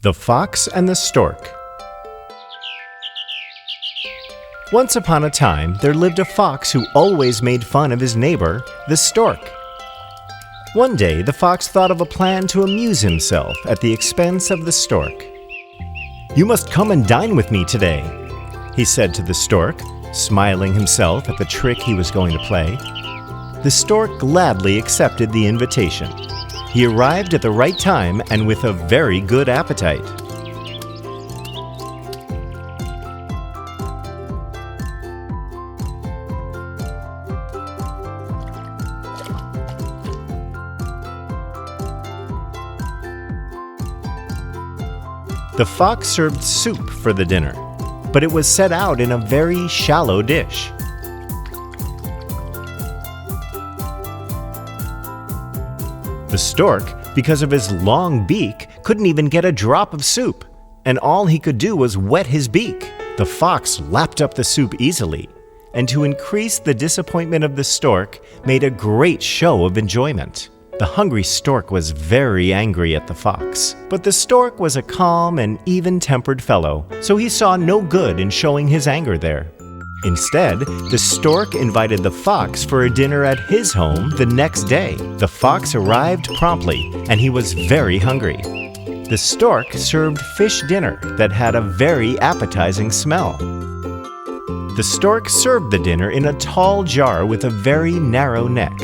The Fox and the Stork. Once upon a time, there lived a fox who always made fun of his neighbor, the stork. One day, the fox thought of a plan to amuse himself at the expense of the stork. "You must come and dine with me today," he said to the stork, smiling himself at the trick he was going to play. The stork gladly accepted the invitation. He arrived at the right time and with a very good appetite. The fox served soup for the dinner, but it was set out in a very shallow dish. The stork, because of his long beak, couldn't even get a drop of soup, and all he could do was wet his beak. The fox lapped up the soup easily, and to increase the disappointment of the stork, made a great show of enjoyment. The hungry stork was very angry at the fox, but the stork was a calm and even-tempered fellow, so he saw no good in showing his anger there. Instead, the stork invited the fox for a dinner at his home the next day. The fox arrived promptly, and he was very hungry. The stork served fish dinner that had a very appetizing smell. The stork served the dinner in a tall jar with a very narrow neck.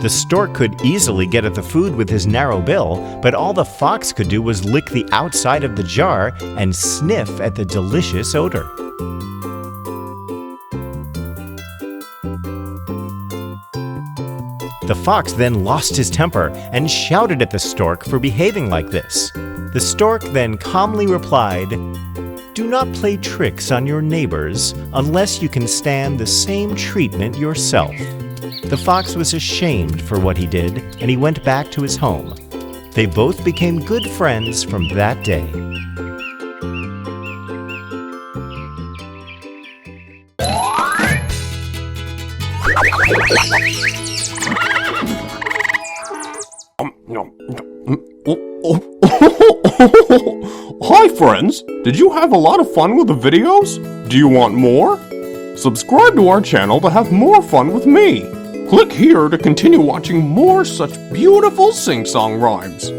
The stork could easily get at the food with his narrow bill, but all the fox could do was lick the outside of the jar and sniff at the delicious odor. The fox then lost his temper and shouted at the stork for behaving like this. The stork then calmly replied, "Do not play tricks on your neighbors unless you can stand the same treatment yourself." The fox was ashamed for what he did, and he went back to his home. They both became good friends from that day. Hi friends! Did you have a lot of fun with the videos? Do you want more? Subscribe to our channel to have more fun with me. Click here to continue watching more such beautiful sing-song rhymes.